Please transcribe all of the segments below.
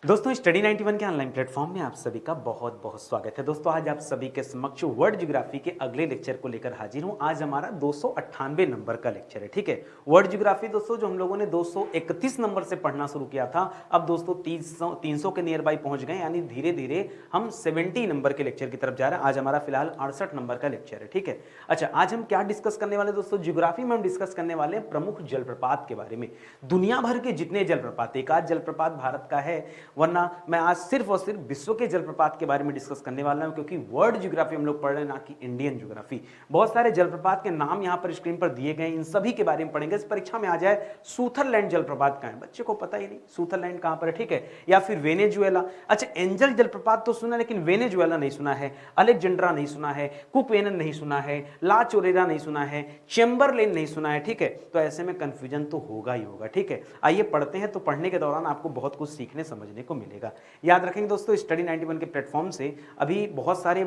दोस्तों स्टडी 91 के online platform में आप सभी का बहुत बहुत स्वागत है। दोस्तों आज आप सभी के समक्ष वर्ल्ड ज्योग्राफी के अगले लेक्चर को लेकर हाजिर हूं। आज हमारा 298 नंबर का लेक्चर है। ठीक है, वर्ल्ड ज्योग्राफी दोस्तों जो हम लोगों ने 231 नंबर से पढ़ना शुरू किया था, अब दोस्तों 300 के नियर बाई पहुंच गए, यानी धीरे धीरे हम 70 नंबर के लेक्चर की तरफ जा रहे हैं। आज हमारा फिलहाल 68 नंबर का लेक्चर है। ठीक है, अच्छा आज हम क्या डिस्कस करने वाले दोस्तों, ज्योग्राफी में हम डिस्कस करने वाले हैं प्रमुख जलप्रपात के बारे में। दुनिया भर के जितने जलप्रपात, एक आध जलप्रपात भारत का है, वरना मैं आज सिर्फ और सिर्फ विश्व के जलप्रपात के बारे में डिस्कस करने वाला हूं, क्योंकि वर्ल्ड ज्योग्राफी हम लोग पढ़ रहे हैं, ना कि इंडियन ज्योग्राफी। बहुत सारे जलप्रपात के नाम यहां पर स्क्रीन पर दिए गए, इन सभी के बारे में पढ़ेंगे। इस परीक्षा में आ जाए सूथरलैंड जलप्रपात कहां है, बच्चे को पता ही नहीं सूथरलैंड कहां पर है। ठीक है, या फिर वेनेजुएला। अच्छा एंजल जलप्रपात तो सुना, लेकिन वेनेजुएला नहीं सुना है, अलेक्जेंड्रा नहीं सुना है, कुकवेनन नहीं सुना है, ला चोरेरा नहीं सुना है, चेम्बरलेन नहीं सुना है। ठीक है, तो ऐसे में कंफ्यूजन तो होगा ही होगा। ठीक है, आइए पढ़ते हैं। तो पढ़ने के दौरान आपको बहुत कुछ सीखने समझने को मिलेगा। याद रखेंगे दोस्तों स्टडी 91 के प्लेटफॉर्म से अभी बहुत सारे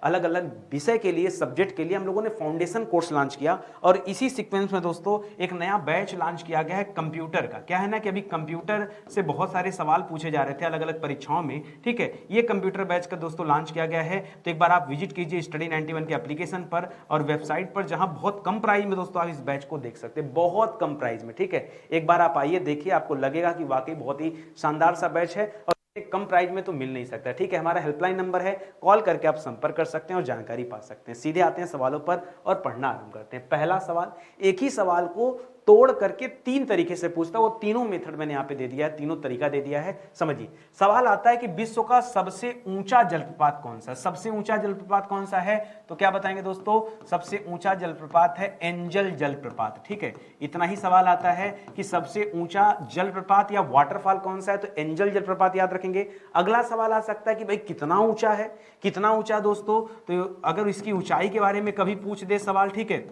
अलग अलग विषय के लिए, सब्जेक्ट के लिए हम लोगों ने फाउंडेशन कोर्स लॉन्च किया, और इसी सीक्वेंस में दोस्तों एक नया बैच लॉन्च किया गया है कंप्यूटर का। क्या है ना कि अभी कंप्यूटर से बहुत सारे सवाल पूछे जा रहे थे अलग अलग परीक्षाओं में। ठीक है, ये कंप्यूटर बैच का दोस्तों लॉन्च किया गया है, तो एक बार आप विजिट कीजिए स्टडी 91 के एप्लीकेशन पर और वेबसाइट पर, जहां बहुत कम प्राइस में दोस्तों आप इस बैच को देख सकते हैं, बहुत कम प्राइस में। ठीक है, एक बार आप आइए देखिए, आपको लगेगा कि वाकई बहुत ही शानदार सा बैच है और कम प्राइस में तो मिल नहीं सकता। ठीक है, हमारा हेल्पलाइन नंबर है, कॉल करके आप संपर्क कर सकते हैं और जानकारी पा सकते हैं। सीधे आते हैं सवालों पर और पढ़ना आरंभ करते हैं। पहला सवाल, एक ही सवाल को तोड़ करके तीन तरीके से पूछता है, वो तीनों मेथड मैंने यहां पे दे दिया है, तीनों तरीका दे दिया है। समझिए, सवाल आता है कि विश्व का सबसे ऊंचा जलप्रपात कौन सा है। सबसे ऊंचा जलप्रपात कौन सा है, तो क्या बताएंगे दोस्तों, सबसे ऊंचा जलप्रपात है एंजल जलप्रपात। ठीक है, इतना ही सवाल आता है कि सबसे ऊंचा जलप्रपात या वाटरफॉल कौन सा है, तो एंजल जलप्रपात याद रखेंगे। अगला सवाल आ सकता है कि भाई कितना ऊंचा है, कितना ऊंचा दोस्तों, तो अगर इसकी ऊंचाई के बारे में कभी पूछ दे सवाल, ठीक है,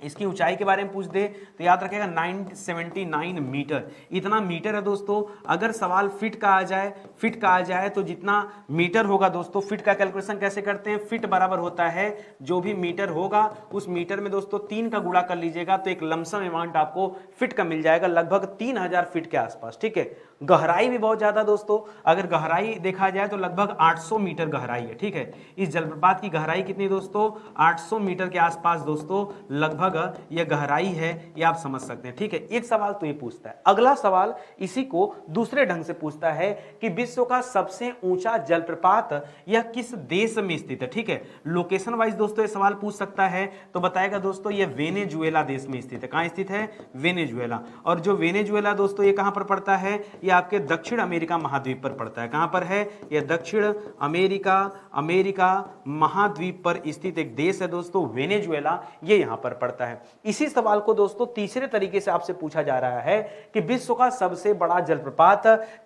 इसकी ऊंचाई के बारे में पूछ दे तो याद रखेगा 979 मीटर, इतना मीटर है दोस्तों। अगर सवाल फीट का आ जाए, फीट का आ जाए तो जितना मीटर होगा दोस्तों, फीट का कैलकुलेशन कैसे करते हैं, फीट बराबर होता है जो भी मीटर होगा उस मीटर में दोस्तों 3 का गुणा कर लीजिएगा, तो एक लमसम अमाउंट आपको फीट का मिल जाएगा, लगभग 3000 फीट के आसपास। ठीक है, गहराई भी बहुत ज्यादा दोस्तों, अगर गहराई देखा जाए तो लगभग 800 मीटर गहराई है। ठीक है, इस जलप्रपात की गहराई कितनी दोस्तों, 800 मीटर के आसपास दोस्तों लगभग यह गहराई है, ये आप समझ सकते हैं। ठीक है, एक सवाल तो ये पूछता है। अगला सवाल इसी को दूसरे ढंग से पूछता है कि विश्व का सबसे ऊंचा जलप्रपात यह किस देश में स्थित है। ठीक है, लोकेशन वाइज दोस्तों ये सवाल पूछ सकता है, तो बताएगा दोस्तों ये वेनेजुएला देश में स्थित है। कहां स्थित है, वेनेजुएला। और जो वेनेजुएला दोस्तों ये कहां पर पड़ता है, ये आपके दक्षिण अमेरिका महाद्वीप पर पड़ता है। कहां पर है, यह दक्षिण अमेरिका महाद्वीप पर स्थित एक देश है दोस्तों, वेनेजुएला, ये यहां पर पड़ता है। इसी सवाल को दोस्तों तीसरे तरीके से आपसे पूछा जा रहा है कि विश्व का सबसे बड़ा जलप्रपात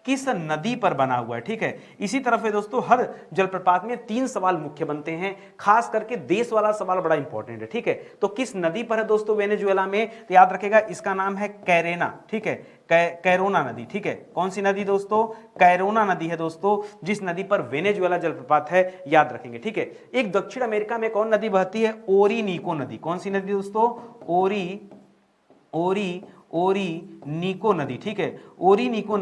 किस नदी पर बना हुआ है। ठीक है, इसी तरफ है दोस्तों, हर जलप्रपात में 3 सवाल मुख्य बनते हैं, खास करके देश वाला सवाल बड़ा इंपॉर्टेंट है। ठीक है, तो किस नदी पर है दोस्तों वेनेजुएला में, तो याद रखेगा इसका नाम है कैरेना। ठीक है, कैरोना नदी। ठीक है, कौन सी नदी दोस्तों, कैरोना नदी है दोस्तों, जिस नदी पर वेनेजुएला जलप्रपात है, याद रखेंगे। ठीक है, एक दक्षिण अमेरिका में कौन नदी बहती है, ओरिनीको नदी। कौन सी नदी दोस्तों, ओरिनीको नदी। ठीक है, ओरिनीको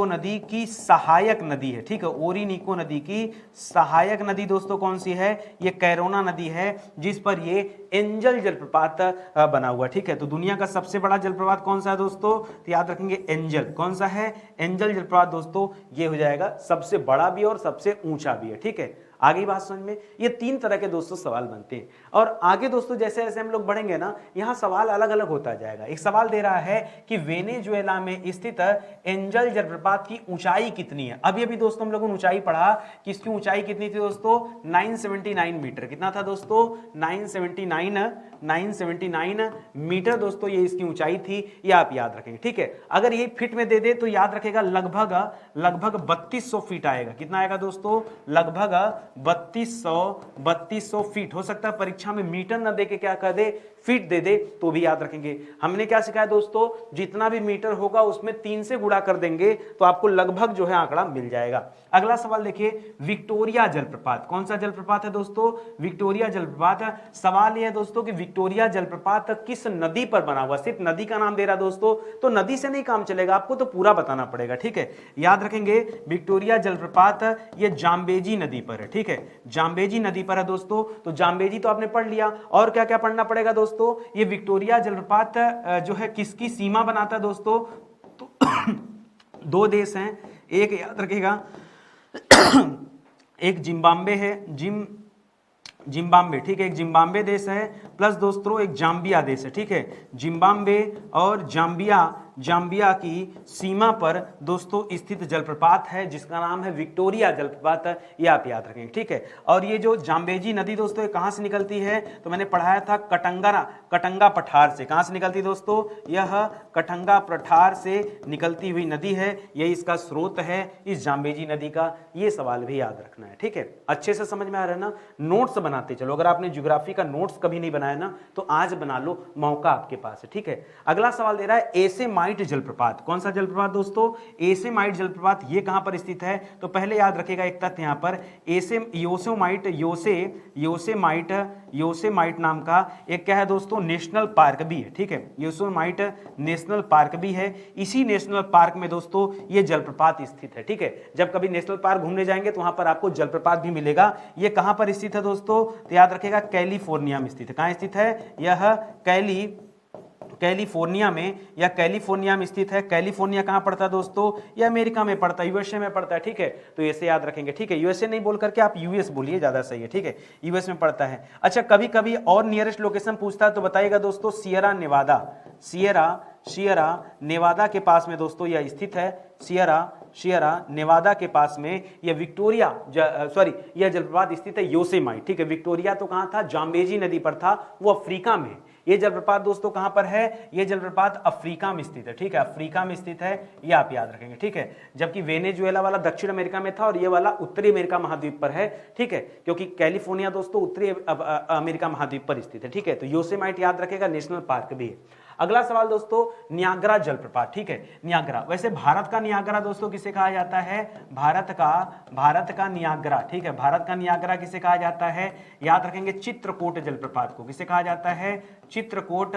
नदी की सहायक नदी है। ठीक है, ओरिनीको नदी की सहायक नदी दोस्तों कौन सी है, ये कैरोना नदी है, जिस पर ये एंजल जलप्रपात बना हुआ। ठीक है, तो दुनिया का सबसे बड़ा जलप्रपात कौन सा है दोस्तों, तो याद रखेंगे एंजल। कौन सा है, एंजल जलप्रपात दोस्तों, ये हो जाएगा सबसे बड़ा भी और सबसे ऊंचा भी है। ठीक है, आगे बात समझ में, ये 3 तरह के दोस्तों सवाल बनते हैं, और आगे दोस्तों जैसे जैसे हम लोग बढ़ेंगे ना, यहां सवाल अलग अलग होता जाएगा। एक सवाल दे रहा है कि वेनेजुएला में स्थित एंजल जलप्रपात की ऊंचाई कितनी है। अभी अभी दोस्तों हम लोगों ने ऊंचाई पढ़ा कि इसकी ऊंचाई कितनी थी दोस्तों, 979 मीटर। कितना था दोस्तों, 979 मीटर दोस्तों, ये इसकी ऊंचाई थी, ये आप याद रखेंगे। ठीक है, अगर ये फीट में दे दे तो याद रखेगा लगभग 3200 फीट आएगा। कितना आएगा दोस्तों, लगभग 3200 फीट। हो सकता है परीक्षा में मीटर ना दे के क्या कर दे, फीट दे दे तो भी याद रखेंगे। हमने क्या सिखाया दोस्तों, जितना भी मीटर होगा उसमें 3 से गुणा कर देंगे तो आपको लगभग जो है आंकड़ा मिल जाएगा। अगला सवाल देखिए, विक्टोरिया जलप्रपात, कौन सा जलप्रपात है दोस्तों, विक्टोरिया जलप्रपात। सवाल यह है दोस्तों कि विक्टोरिया जलप्रपात किस नदी पर बना हुआ, सिर्फ नदी का नाम दे रहा दोस्तों, तो नदी से नहीं काम चलेगा, आपको तो पूरा बताना पड़ेगा, ठीक है। याद रखेंगे विक्टोरिया जलप्रपात ये जाम्बेजी नदी पर है, ठीक है, जाम्बेजी नदी पर है दोस्तों। तो जाम्बेजी तो आपने पढ़ लिया, और क्या क्या पढ़ना पड़ेगा दोस्तों, ये विक्टोरिया जलप्रपात जो है किसकी सीमा बनाता है दोस्तों, तो दो देश हैं, एक याद रखिएगा एक जिम्बाब्वे है, जिम्बाब्वे, ठीक है, एक जिम्बाब्वे देश है, प्लस दोस्तों एक जाम्बिया देश है, ठीक है। जिम्बाब्वे और जाम्बिया की सीमा पर दोस्तों स्थित जलप्रपात है जिसका नाम है विक्टोरिया जलप्रपात, ये आप याद रखेंगे, ठीक है। और ये जो जाम्बेजी नदी दोस्तों ये कहां से निकलती है, तो मैंने पढ़ाया था कटंगा पठार से। कहां से निकलती है दोस्तों, यह कटंगा पठार से निकलती हुई नदी है, यही इसका स्रोत है इस जाम्बेजी नदी का। ये सवाल भी याद रखना है, ठीक है, अच्छे से समझ में आ रहा है ना। नोट्स बनाते चलो, अगर आपने ज्योग्राफी का नोट्स कभी नहीं बनाया ना तो आज बना लो, मौका आपके पास है, ठीक है। अगला सवाल दे रहा है एसेमाइट जलप्रपात, कौन सा जलप्रपात दोस्तों, एसेमाइट जलप्रपात, ये कहां पर स्थित है, तो पहले याद रखिएगा एक तथ्य यहां पर, योसेमाइट नाम का एक क्या है दोस्तों, नेशनल पार्क भी है, ठीक है, योसेमाइट नेशनल पार्क भी है। इसी नेशनल पार्क में दोस्तों ये जलप्रपात स्थित है, ठीक है। जब कभी नेशनल पार्क घूमने जाएंगे तो वहां पर आपको जलप्रपात भी मिलेगा। ये कहां पर स्थित है दोस्तों, तो याद रखिएगा कैलिफोर्निया में स्थित है। कहां स्थित है, यह कैलिफोर्निया में, या कैलिफोर्निया में स्थित है। कैलिफोर्निया कहां पड़ता है दोस्तों, ये अमेरिका में पड़ता है, यूएसए में पड़ता है, ठीक है। तो ऐसे याद रखेंगे, ठीक है, यूएसए नहीं बोल करके आप यूएस बोलिए, ज्यादा सही है, ठीक है, यूएस में पड़ता है। अच्छा, कभी कभी और नियरेस्ट लोकेशन पूछता है तो बताइएगा दोस्तों, सियरा नेवादा के पास में दोस्तों यह स्थित है। सियरा नेवादा के पास में यह यह जलप्रपात स्थित है, योसेमाइट, ठीक है। विक्टोरिया तो कहां था, जाम्बेजी नदी पर था, वो अफ्रीका में। ये जलप्रपात दोस्तों कहां पर है, ये जलप्रपात अफ्रीका में स्थित है, ठीक है, अफ्रीका में स्थित है, ये आप याद रखेंगे, ठीक है। जबकि वेनेजुएला वाला दक्षिण अमेरिका में था और ये वाला उत्तरी अमेरिका महाद्वीप पर है, ठीक है, क्योंकि कैलिफोर्निया दोस्तों उत्तरी अमेरिका महाद्वीप पर स्थित है, ठीक है। तो योसेमाइट याद रखेगा, नेशनल पार्क भी है। अगला सवाल दोस्तों, नियाग्रा जलप्रपात, ठीक है, नियाग्रा। वैसे भारत का नियाग्रा दोस्तों किसे कहा जाता है, भारत का नियाग्रा, ठीक है, भारत का नियाग्रा किसे कहा जाता है, याद रखेंगे चित्रकूट जलप्रपात को। किसे कहा जाता है, चित्रकूट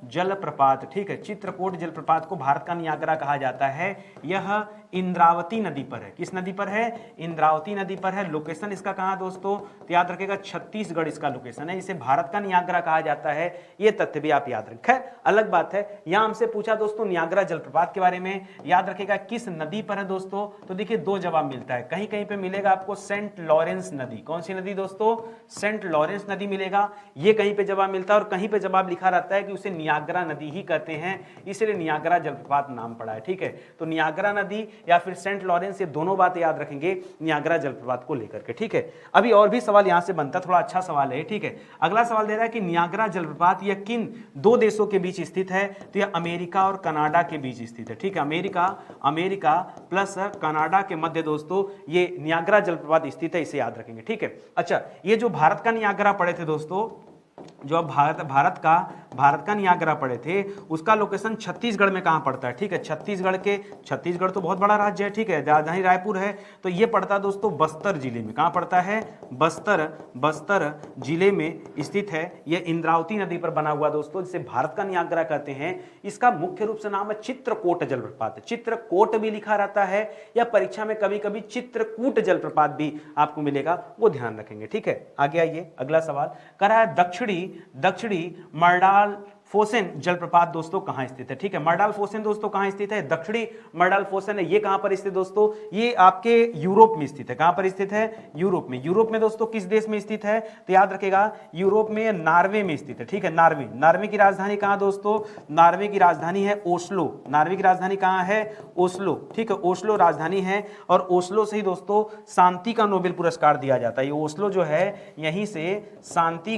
जलप्रपात, ठीक है, चित्रकूट जलप्रपात को भारत का नियाग्रा कहा जाता है। यह इंद्रावती नदी पर है। किस नदी पर है, इंद्रावती नदी पर है। लोकेशन इसका कहां दोस्तों, तो याद रखेगा छत्तीसगढ़ इसका लोकेशन है। इसे भारत का नियाग्रा कहा जाता है, ये तथ्य भी आप याद रखें। अलग बात है, यहां हमसे पूछा दोस्तों नियाग्रा जलप्रपात के बारे में, याद रखेगा किस नदी पर है दोस्तों, तो देखिए दो जवाब मिलता है, कहीं कहीं पे मिलेगा आपको सेंट लॉरेंस नदी। कौन सी नदी दोस्तों, सेंट लॉरेंस नदी मिलेगा, ये कहीं पे जवाब मिलता है, और कहीं पे जवाब लिखा रहता है कि उसे नियाग्रा नदी ही कहते हैं, इसलिए नियाग्रा जलप्रपात नाम पड़ा है, ठीक है। तो नियाग्रा नदी या फिर सेंट लॉरेंस, ये दोनों बातें याद रखेंगे नियाग्रा जलप्रपात को लेकर के, ठीक है। अभी और भी सवाल यहां से बनता, थोड़ा अच्छा सवाल है, ठीक है। अगला सवाल दे रहा है कि नियाग्रा जलप्रपात यह किन दो देशों के बीच स्थित है, तो यह अमेरिका और कनाडा के बीच स्थित है, ठीक है। अमेरिका प्लस कनाडा के मध्य दोस्तों ये नियाग्रा जलप्रपात स्थित है, इसे याद रखेंगे, ठीक है। अच्छा, ये जो भारत का नियाग्रा पढ़े थे दोस्तों, जो अब भारत का नियाग्रा पड़े थे, उसका लोकेशन छत्तीसगढ़ में कहां पड़ता है, ठीक है। छत्तीसगढ़ तो बहुत बड़ा राज्य है, ठीक है, राजधानी रायपुर है, तो ये पड़ता है दोस्तों बस्तर जिले में। कहां पड़ता है, बस्तर जिले में स्थित है। यह इंद्रावती नदी पर बना हुआ दोस्तों, जिसे भारत का नियाग्रा कहते हैं। इसका मुख्य रूप से नाम है चित्रकूट जलप्रपात। चित्रकूट भी लिखा रहता है, या परीक्षा में कभी कभी चित्रकूट जलप्रपात भी आपको मिलेगा, वो ध्यान रखेंगे, ठीक है। आगे आइए, अगला सवाल कर रहा है दक्षिणी मर्डाल फोसेन जलप्रपात दोस्तों कहां स्थित है, ठीक है। मर्डाल फोसेन दोस्तों कहां स्थित है, दक्षिणी मर्डाल फोसेन है, ये कहां पर स्थित दोस्तों, ये आपके यूरोप में स्थित है। कहां पर स्थित है, यूरोप में दोस्तों किस देश में स्थित है, तो याद रखेगा यूरोप में नॉर्वे में स्थित है, ठीक है। नॉर्वे की राजधानी कहां दोस्तों, नॉर्वे की राजधानी है ओस्लो। नॉर्वे की राजधानी कहां है, ओस्लो, ठीक है, ओस्लो राजधानी है, और ओस्लो से ही दोस्तों शांति का नोबेल पुरस्कार दिया जाता है। ये ओस्लो जो है, यहीं से शांति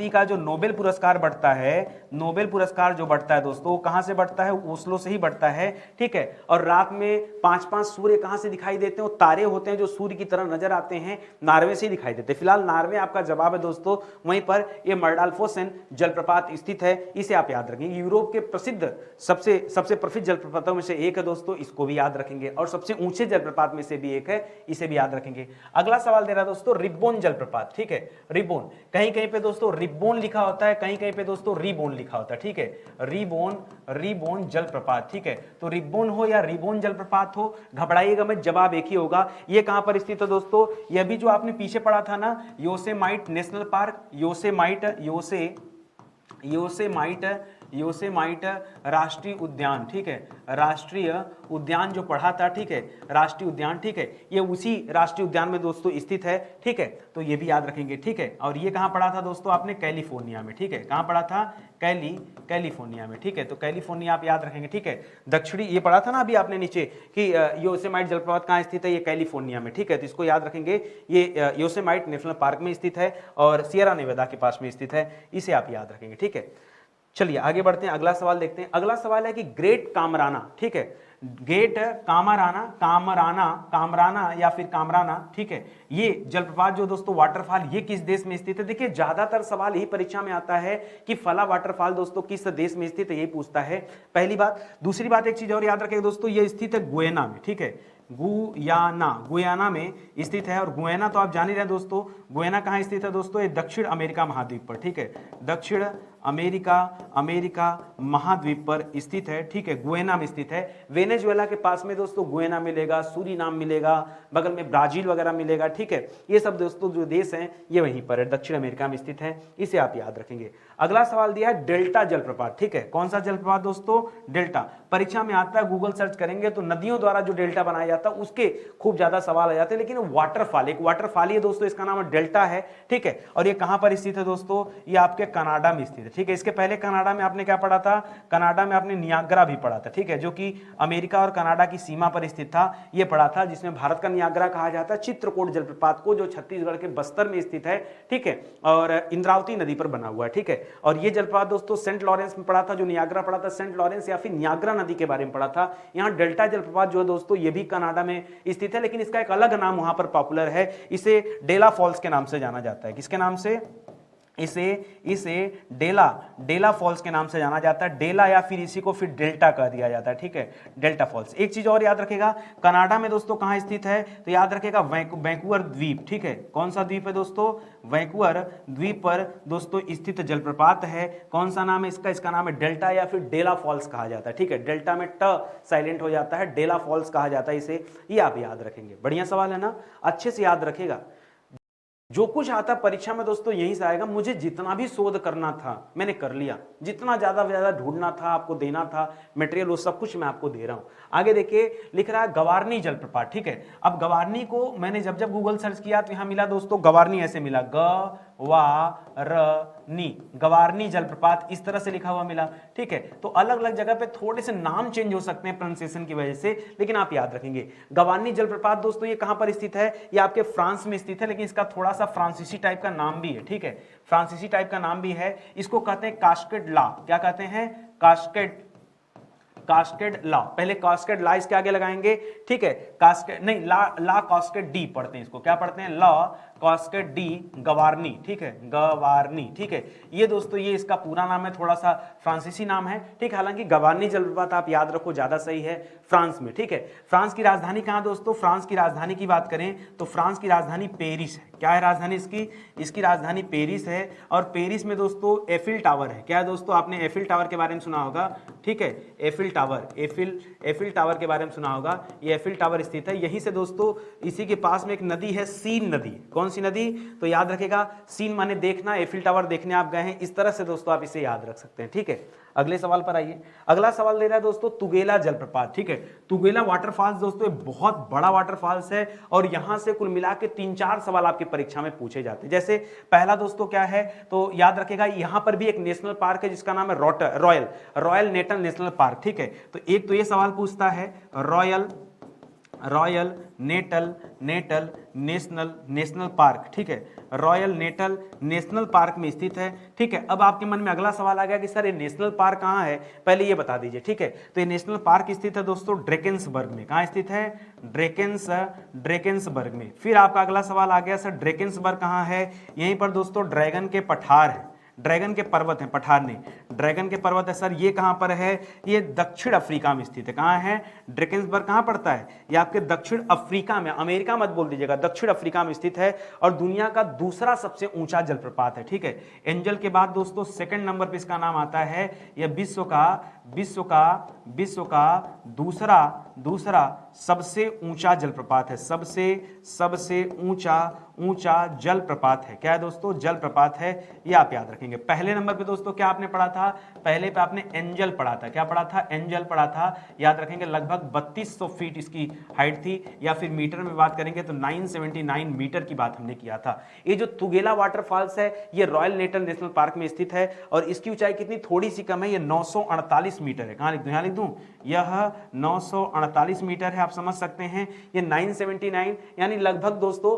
का जो नोबेल पुरस्कार बढ़ता है नोबेल पुरस्कार जो बढ़ता है दोस्तों वो कहां से बढ़ता है, ओस्लो से ही बढ़ता है, ठीक है। और रात में 5-5 सूर्य कहां से दिखाई देते हैं, वो तारे होते हैं जो सूर्य की तरह नजर आते हैं, नॉर्वे से ही दिखाई देते हैं। फिलहाल नॉर्वे आपका जवाब है दोस्तों। वहीं पर ये मर्डाल्फोसेन जलप्रपात स्थित है, इसे आप याद रखेंगे। यूरोप के प्रसिद्ध सबसे प्रसिद्ध जलप्रपातों में से एक है दोस्तों, इसको भी याद रखेंगे। और सबसे ऊंचे जलप्रपात में से भी एक है, इसे भी याद रखेंगे। अगला सवाल दे रहा है दोस्तों रिब्बोन जलप्रपात, ठीक है। रिब्बोन, कहीं कहीं पे दोस्तों रिब्बोन लिखा होता है, कहीं कहीं पे दोस्तों रिबोन लिखा होता है, ठीक है। रिबोन जलप्रपात, ठीक है। तो रिब्बोन हो या रिबोन जलप्रपात हो, घबराइएगा मत, जवाब एक ही होगा। ये कहां पर स्थित है दोस्तों, ये भी जो आपने पीछे पढ़ा था ना, योसेमाइट नेशनल पार्क, योसेमाइट राष्ट्रीय उद्यान, ठीक है। राष्ट्रीय उद्यान जो पढ़ा था, ठीक है, राष्ट्रीय उद्यान, ठीक है, ये उसी राष्ट्रीय उद्यान में दोस्तों स्थित है, ठीक है। तो ये भी याद रखेंगे, ठीक है। और ये कहां पढ़ा था दोस्तों आपने, कैलिफोर्निया में, ठीक है। कहां पढ़ा था, कैलिफोर्निया में, ठीक है। तो कैलिफोर्निया आप याद रखेंगे, ठीक है। दक्षिणी, ये पढ़ा था ना अभी आपने नीचे कि योसेमाइट जलप्रपात कहां स्थित है, ये कैलिफोर्निया में, ठीक है। तो इसको याद रखेंगे, ये योसेमाइट नेशनल पार्क में स्थित है और सियरा नेवादा के पास में स्थित है, इसे आप याद रखेंगे, ठीक है। चलिए आगे बढ़ते हैं, अगला सवाल देखते हैं। अगला सवाल है कि ग्रेट कामराना, ठीक है, ग्रेट कामराना या फिर कामराना, ठीक है। ये जलप्रपात जो दोस्तों वाटरफॉल, ये किस देश में स्थित है। देखिए ज्यादातर सवाल यही परीक्षा में आता है कि फला वाटरफॉल दोस्तों किस देश में स्थित है, यही पूछता है, पहली बात। दूसरी बात, एक चीज और याद रखिएगा दोस्तों, ये स्थित है गुयाना में, ठीक है। गुयाना में स्थित है। और गुयाना तो आप जान ही रहे हैं दोस्तों, गुयाना कहाँ स्थित है दोस्तों, ये दक्षिण अमेरिका महाद्वीप पर, ठीक है। दक्षिण अमेरिका महाद्वीप पर स्थित है, ठीक है, गुयाना में स्थित है। वेनेजुएला के पास में दोस्तों गुयाना मिलेगा, सूरीनाम मिलेगा, बगल में ब्राजील वगैरह मिलेगा, ठीक है। ये सब दोस्तों जो देश हैं ये वहीं पर है, दक्षिण अमेरिका में स्थित है, इसे आप याद रखेंगे। अगला सवाल दिया है डेल्टा जलप्रपात, ठीक है। कौन सा जलप्रपात दोस्तों, डेल्टा। परीक्षा में आता है, गूगल सर्च करेंगे तो नदियों द्वारा जो डेल्टा बनाया जाता है उसके खूब ज्यादा सवाल आ जाते हैं, लेकिन वाटरफॉल, एक वाटरफॉल ही है दोस्तों, इसका नाम है डेल्टा है, ठीक है। और ये कहां पर स्थित है दोस्तों, ये आपके कनाडा में स्थित है, ठीक है। इसके पहले कनाडा में आपने क्या पढ़ा था, कनाडा में आपने नियाग्रा भी पढ़ा था, ठीक है, जो कि अमेरिका और कनाडा की सीमा पर स्थित था, ये पढ़ा था, जिसमें भारत का नियाग्रा कहा जाता है चित्रकूट जलप्रपात को, जो छत्तीसगढ़ के बस्तर में स्थित है, ठीक है, और इंद्रावती नदी पर बना हुआ है, ठीक है। और ये जलप्रपात दोस्तों सेंट लॉरेंस में पढ़ा था, जो नियाग्रा पढ़ा था सेंट लॉरेंस या फिर नियाग्रा नदी के बारे में पढ़ा था। यहाँ डेल्टा जलप्रपात जो है दोस्तों ये भी कनाडा में स्थित है, लेकिन इसका एक अलग नाम वहां पर पॉपुलर है, इसे डेला फॉल्स के नाम से जाना जाता है। किसके नाम से, इसे डेला फॉल्स के नाम से जाना जाता है, डेला या फिर इसी को फिर डेल्टा कह दिया जाता है, ठीक है, डेल्टा फॉल्स। एक चीज और याद रखेगा, कनाडा में दोस्तों कहां स्थित है, तो याद रखेगा वैंकूवर द्वीप, ठीक है। कौन सा द्वीप है दोस्तों, वैंकूवर द्वीप पर दोस्तों स्थित जलप्रपात है। कौन सा नाम है इसका, इसका नाम है डेल्टा या फिर डेला फॉल्स कहा जाता है, ठीक है। डेल्टा में ट साइलेंट हो जाता है, डेला फॉल्स कहा जाता है इसे, ये आप याद रखेंगे। बढ़िया सवाल है ना, अच्छे से याद रखेगा। जो कुछ आता परीक्षा में दोस्तों यहीं से आएगा। मुझे जितना भी शोध करना था मैंने कर लिया, जितना ज्यादा ज्यादा ढूंढना था, आपको देना था मटेरियल, वो सब कुछ मैं आपको दे रहा हूं। आगे देखिए, लिख रहा है गवारनी जलप्रपात, ठीक है। अब गवारनी को मैंने जब गूगल सर्च किया तो यहां मिला दोस्तों गवारनी, ऐसे मिला गवारनी, गवारनी जलप्रपात इस तरह से लिखा हुआ मिला, ठीक है। तो अलग अलग जगह पे थोड़े से नाम चेंज हो सकते हैं प्रोनाउंसिएशन की वजह से, लेकिन आप याद रखेंगे। गवारनी जलप्रपात दोस्तों ये कहां पर स्थित है, ये आपके फ्रांस में स्थित है, लेकिन इसका थोड़ा सा फ्रांसीसी टाइप का नाम भी है, ठीक है, फ्रांसीसी टाइप का नाम भी है। इसको कहते हैं कास्केड ला, क्या कहते हैं, कास्केड ला। पहले कास्केड ला इसके आगे लगाएंगे, ठीक है, कास्केड नहीं, ला कास्केड डी पढ़ते हैं इसको, क्या पढ़ते हैं, ला कास्केड डी गवारनी, ठीक है, गवारनी, ठीक है। ये दोस्तों ये इसका पूरा नाम है, थोड़ा सा फ्रांसीसी नाम है, ठीक है। हालांकि गवारनी जलप्रपात आप याद रखो, ज्यादा सही है, फ्रांस में, ठीक है। फ्रांस की राजधानी कहां दोस्तों, फ्रांस की राजधानी की बात करें तो फ्रांस की राजधानी पेरिस है। क्या है राजधानी इसकी राजधानी पेरिस है। और पेरिस में दोस्तों एफिल टावर है। क्या है दोस्तों, आपने एफिल टावर के बारे में सुना होगा, ठीक है, एफिल टावर के बारे में सुना होगा। ये एफिल टावर स्थित है यहीं से दोस्तों। इसी के पास में एक नदी है, सीन नदी। कौन सी नदी, तो याद रखेगा, सीन माने देखना, एफिल टावर देखने आप गए हैं, इस तरह से दोस्तों आप इसे याद रख सकते हैं, ठीक है। अगले सवाल पर आइए। अगला सवाल दे रहा है दोस्तों तुगेला जलप्रपात, ठीक है। तुगेला वाटरफॉल्स दोस्तों बहुत बड़ा वाटरफॉल्स है, और यहां से कुल मिला के 3-4 सवाल आपकी परीक्षा में पूछे जाते हैं। जैसे पहला दोस्तों क्या है, तो याद रखेगा यहां पर भी एक नेशनल पार्क है जिसका नाम है रॉयल नेटल नेशनल पार्क, ठीक है। तो एक तो ये सवाल पूछता है रॉयल नेटल नेशनल पार्क, ठीक है, रॉयल नेटल नेशनल पार्क में स्थित है, ठीक है। अब आपके मन में अगला सवाल आ गया कि सर ये नेशनल पार्क कहाँ है, पहले ये बता दीजिए, ठीक है। तो ये नेशनल पार्क स्थित है दोस्तों ड्रेकेंसबर्ग में। कहाँ स्थित है? ड्रेकेंसबर्ग में। फिर आपका अगला सवाल आ गया सर ड्रेकेंसबर्ग कहाँ है? यहीं पर दोस्तों ड्रैगन के पठार है, ड्रैगन के पर्वत हैं, पठार नहीं, ड्रैगन के पर्वत है सर। ये कहां पर है? ये दक्षिण अफ्रीका में स्थित है। कहां है? ड्रेकेंसबर्ग कहां पड़ता है? ये आपके दक्षिण अफ्रीका में, अमेरिका मत बोल दीजिएगा, दक्षिण अफ्रीका में स्थित है और दुनिया का दूसरा सबसे ऊंचा जलप्रपात है, ठीक है। एंजल के बाद दोस्तों सेकंड नंबर पे इसका नाम आता है। यह विश्व का दूसरा सबसे ऊंचा जलप्रपात है, सबसे ऊंचा जलप्रपात है। क्या है दोस्तों? जलप्रपात है, ये आप याद रखेंगे। पहले नंबर पे दोस्तों क्या आपने पढ़ा था? पहले पे आपने एंजल पढ़ा था। क्या पढ़ा था? एंजल पढ़ा था, याद रखेंगे। लगभग 3200 फीट इसकी हाइट थी, या फिर मीटर में बात करेंगे तो 979 मीटर की बात हमने किया था। ये जो तुगेला वाटरफॉल्स है ये रॉयल नेटल नेशनल पार्क में स्थित है और इसकी ऊंचाई कितनी? थोड़ी सी कम है, ये 948 मीटर है। कहां लिख दूं? यहां लिख दूं, यह 948 मीटर है, आप समझ सकते हैं। ये 979 यानी लगभग दोस्तों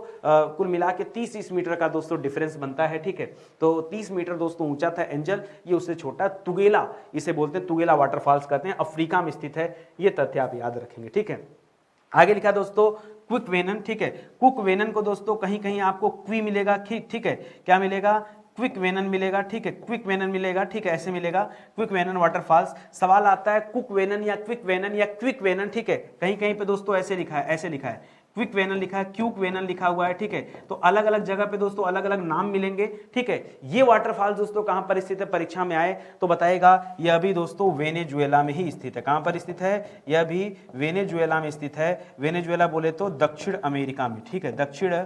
कुल मिला के 30 मीटर का दोस्तों डिफरेंस बनता है, ठीक है। तो 30 मीटर दोस्तों ऊंचा था एंजल, ये उससे छोटा। तुगेला इसे बोलते हैं, तुगेला वाटरफॉल्स कहते हैं, अफ्रीका में स्थित है। ये तथ्य आप याद रखेंगे, ठीक है। आगे लिखा दोस्तों क्विक वेनन, ठीक है। क्विक वेनन को दोस्तों कहीं कहीं आपको क्वी मिलेगा, ठीक है। क्या मिलेगा? क्विक वेनन मिलेगा, ठीक है, क्विक वेनन मिलेगा, ठीक है, ऐसे मिलेगा क्विक वेनन वाटरफॉल्स। सवाल आता है कुक वेनन या क्विक वेनन, ठीक है। कहीं कहीं पे दोस्तों ऐसे लिखा है, क्विक वेनन लिखा है, क्यूक वेनन लिखा हुआ है, ठीक है। तो अलग अलग जगह पे दोस्तों अलग अलग नाम मिलेंगे, ठीक है। ये वाटरफॉल दोस्तों कहां पर स्थित है? परीक्षा में आए तो बताएगा, यह भी दोस्तों वेनेजुएला में ही स्थित है। कहां पर स्थित है? यह भी वेनेजुएला में स्थित है। वेनेजुएला बोले तो दक्षिण अमेरिका में, ठीक है, दक्षिण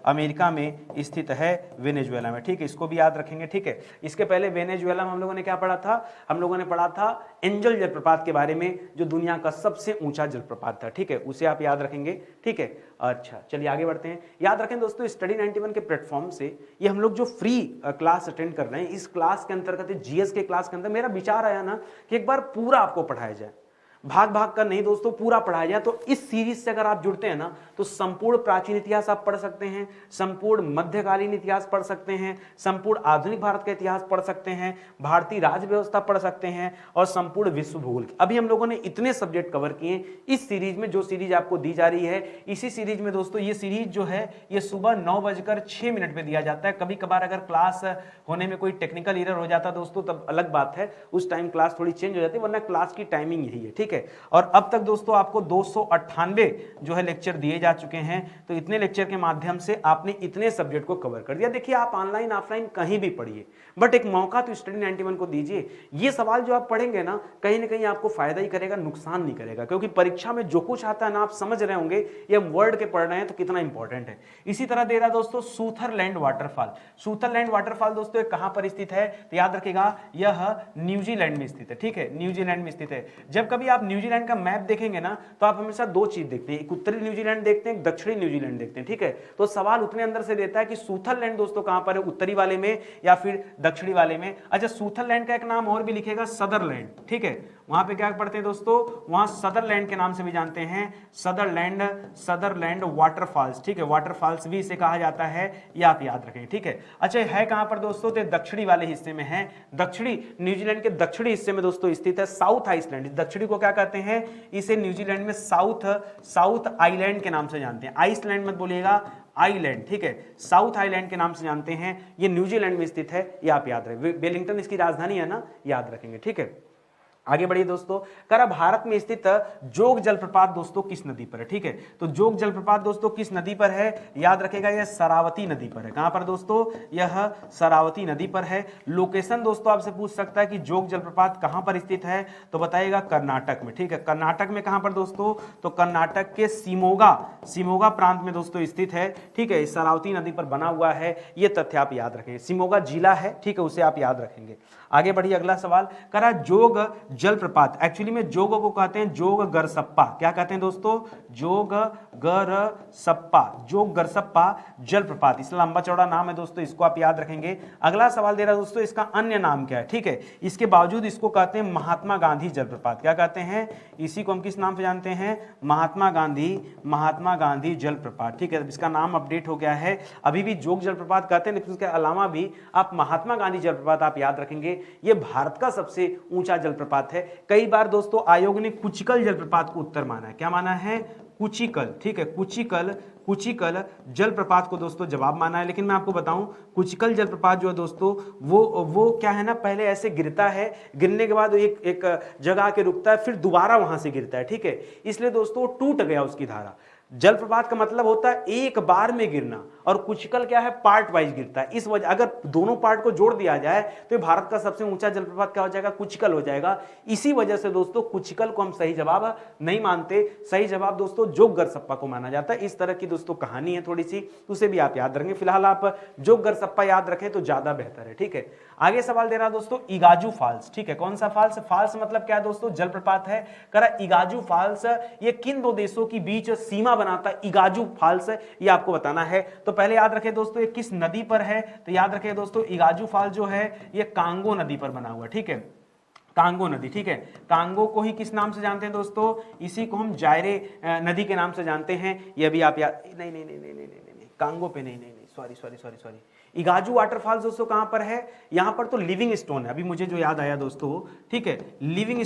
अमेरिका में स्थित है वेनेजुएला में, ठीक है। इसको भी याद रखेंगे, ठीक है। इसके पहले वेनेजुएला में हम लोगों ने क्या पढ़ा था? हम लोगों ने पढ़ा था एंजल जलप्रपात के बारे में, जो दुनिया का सबसे ऊंचा जलप्रपात था, ठीक है, उसे आप याद रखेंगे, ठीक है। अच्छा चलिए आगे बढ़ते हैं। याद रखें दोस्तों स्टडी 91 के प्लेटफॉर्म से ये हम लोग जो फ्री क्लास अटेंड कर रहे हैं, इस क्लास के अंतर्गत जीएस के क्लास के अंदर मेरा विचार आया ना कि एक बार पूरा आपको पढ़ाया जाए, भाग कर नहीं दोस्तों, पूरा पढ़ाया जाए। तो इस सीरीज से अगर आप जुड़ते हैं ना तो संपूर्ण प्राचीन इतिहास आप पढ़ सकते हैं, संपूर्ण मध्यकालीन इतिहास पढ़ सकते हैं, संपूर्ण आधुनिक भारत का इतिहास पढ़ सकते हैं, भारतीय राज्य व्यवस्था पढ़ सकते हैं और संपूर्ण विश्व भूगोल। अभी हम लोगों ने इतने सब्जेक्ट कवर किए इस सीरीज में, जो सीरीज आपको दी जा रही है। इसी सीरीज में दोस्तों ये सीरीज जो है ये सुबह 9:06 पे दिया जाता है। कभी कभार अगर क्लास होने में कोई टेक्निकल एरर हो जाता दोस्तों तब अलग बात है, उस टाइम क्लास थोड़ी चेंज हो जाती है, वरना क्लास की टाइमिंग यही है, ठीक है। और अब तक दोस्तों आपको 298 जो है लेक्चर दिए जा चुके हैं। तो इतने लेक्चर के माध्यम से आपने इतने सब्जेक्ट को कवर कर दिया। देखिए आप ऑनलाइन ऑफलाइन कहीं भी पढ़िए, बट एक मौका तो स्टडी 91 को दीजिए। ये सवाल जो आप पढ़ेंगे ना कहीं आपको फायदा ही करेगा, नुकसान नहीं करेगा, क्योंकि परीक्षा में जो कुछ आता है ना आप समझ रहे होंगे, ये वर्ड के पढ़ रहे हैं तो कितना इंपॉर्टेंट है। इसी तरह दे रहा दोस्तों सूथरलैंड वाटरफॉल। सूथरलैंड वाटरफॉल दोस्तों कहां पर स्थित है? तो याद रखिएगा यह न्यूजीलैंड में स्थित है, ठीक है, न्यूजीलैंड में स्थित है। जब कभी आप न्यूजीलैंड का मैप देखेंगे ना तो आप हमेशा दो चीज देखते हैं, एक उत्तरी न्यूजीलैंड देखते हैं, एक दक्षिणी न्यूजीलैंड देखते हैं, ठीक है। तो सवाल उतने अंदर से देता है कि सूथरलैंड दोस्तों कहां पर है, उत्तरी वाले में या फिर दक्षिणी वाले में। अच्छा सूथरलैंड का एक नाम और भी लिखेगा सदरलैंड, ठीक है। वहां पे क्या पढ़ते हैं दोस्तों? वहां सदरलैंड के नाम से भी जानते हैं, सदरलैंड वाटरफॉल्स, ठीक है, वाटरफॉल्स भी इसे कहा जाता है, ये आप याद रखें, ठीक है। अच्छा है कहां पर दोस्तों? तो दक्षिणी वाले हिस्से में है, दक्षिणी न्यूजीलैंड के दक्षिणी हिस्से में दोस्तों स्थित है। साउथ आइसलैंड, दक्षिणी को क्या कहते हैं? इसे न्यूजीलैंड में साउथ आइलैंड के नाम से जानते हैं। आइसलैंड मत बोलिएगा, आइलैंड, ठीक है, साउथ आइलैंड के नाम से जानते हैं। ये न्यूजीलैंड में स्थित है, ये आप याद रखें। वेलिंगटन इसकी राजधानी है ना, याद रखेंगे, ठीक है। आगे बढ़िए दोस्तों। करा भारत में स्थित जोग जलप्रपात दोस्तों किस नदी पर है? ठीक है, तो जोग जलप्रपात दोस्तों किस नदी पर है? याद रखेगा यह शरावती नदी पर है। कहां पर दोस्तों? यह शरावती नदी पर है। लोकेशन दोस्तों आपसे पूछ सकता है कि जोग जलप्रपात कहां पर स्थित है, तो बताइएगा कर्नाटक में। ठीक है, कर्नाटक में कहां पर दोस्तों? तो कर्नाटक के शिमोगा प्रांत में दोस्तों स्थित है। ठीक है, शरावती नदी पर बना हुआ है, यह तथ्य आप याद रखेंगे। शिमोगा जिला है, ठीक है, उसे आप याद रखेंगे। आगे बढ़िए, अगला सवाल करा जोग जलप्रपात, एक्चुअली में जोग को कहते हैं जोगगरसप्पा। क्या कहते हैं दोस्तों? जोगगरसप्पा, जोगगरसप्पा जलप्रपात। इसका लंबा चौड़ा नाम है दोस्तों, इसको आप याद रखेंगे। अगला सवाल दे रहा है दोस्तों, इसका अन्य नाम क्या है? ठीक है, इसके बावजूद इसको कहते हैं महात्मा गांधी जलप्रपात। क्या कहते हैं? इसी को हम किस नाम से जानते हैं? महात्मा गांधी जलप्रपात। ठीक है, इसका नाम अपडेट हो गया है। अभी भी जोग जलप्रपात कहते हैं, लेकिन उसके अलावा भी आप महात्मा गांधी जलप्रपात आप याद रखेंगे। यह भारत का सबसे ऊंचा जलप्रपात है। कई बार दोस्तों आयोग ने कुचिकल जलप्रपात को उत्तर माना है। क्या माना है? कुचिकल। ठीक है, कुचिकल जलप्रपात को दोस्तों जवाब माना है। लेकिन मैं आपको बताऊं, कुचिकल जलप्रपात जो है दोस्तों वो क्या है ना, पहले ऐसे गिरता है, गिरने के बाद एक जगह आके रुकता है, फिर दोबारा वहां से गिरता है। ठीक है, इसलिए दोस्तों टूट गया उसकी धारा। जलप्रपात का मतलब होता है एक बार में गिरना, और कुचिकल क्या है? पार्ट वाइज गिरता है। इस वजह अगर दोनों पार्ट को जोड़ दिया जाए तो भारत का सबसे ऊंचा जलप्रपात क्या हो जाएगा? कुचिकल हो जाएगा। इसी वजह से दोस्तों कुचिकल को हम सही जवाब नहीं मानते। सही जवाब दोस्तों जोगगरसप्पा को माना जाता है। इस तरह की दोस्तों कहानी है थोड़ी सी, उसे भी आप याद रखेंगे। फिलहाल आप जोगगरसप्पा याद रखें तो ज्यादा बेहतर है। ठीक है, आगे सवाल दे रहा दोस्तों इगाजू फॉल्स। ठीक है, कौन सा फॉल्स? फॉल्स मतलब क्या है दोस्तों? जलप्रपात है। कह रहा इगाजू फॉल्स ये किन दो देशों के बीच सीमा बनाता है? इगाजू फॉल्स ये आपको बताना है। तो पहले याद रखें दोस्तों, ये किस नदी पर है? तो याद रखें दोस्तों, इगाजू फॉल्स जो है ये कांगो नदी पर बना हुआ है। ठीक है, कांगो नदी। ठीक है, कांगो को ही किस नाम से जानते हैं दोस्तों? इसी को हम जायरे नदी के नाम से जानते हैं। ये भी आप याद नहीं, कांगो पे नहीं, सॉरी। इगाजू वाटरफॉल्स दोस्तों कहां पर है? यहां पर तो लिविंग स्टोन है। अभी मुझे जो याद आया दोस्तों, ठीक है, लिविंग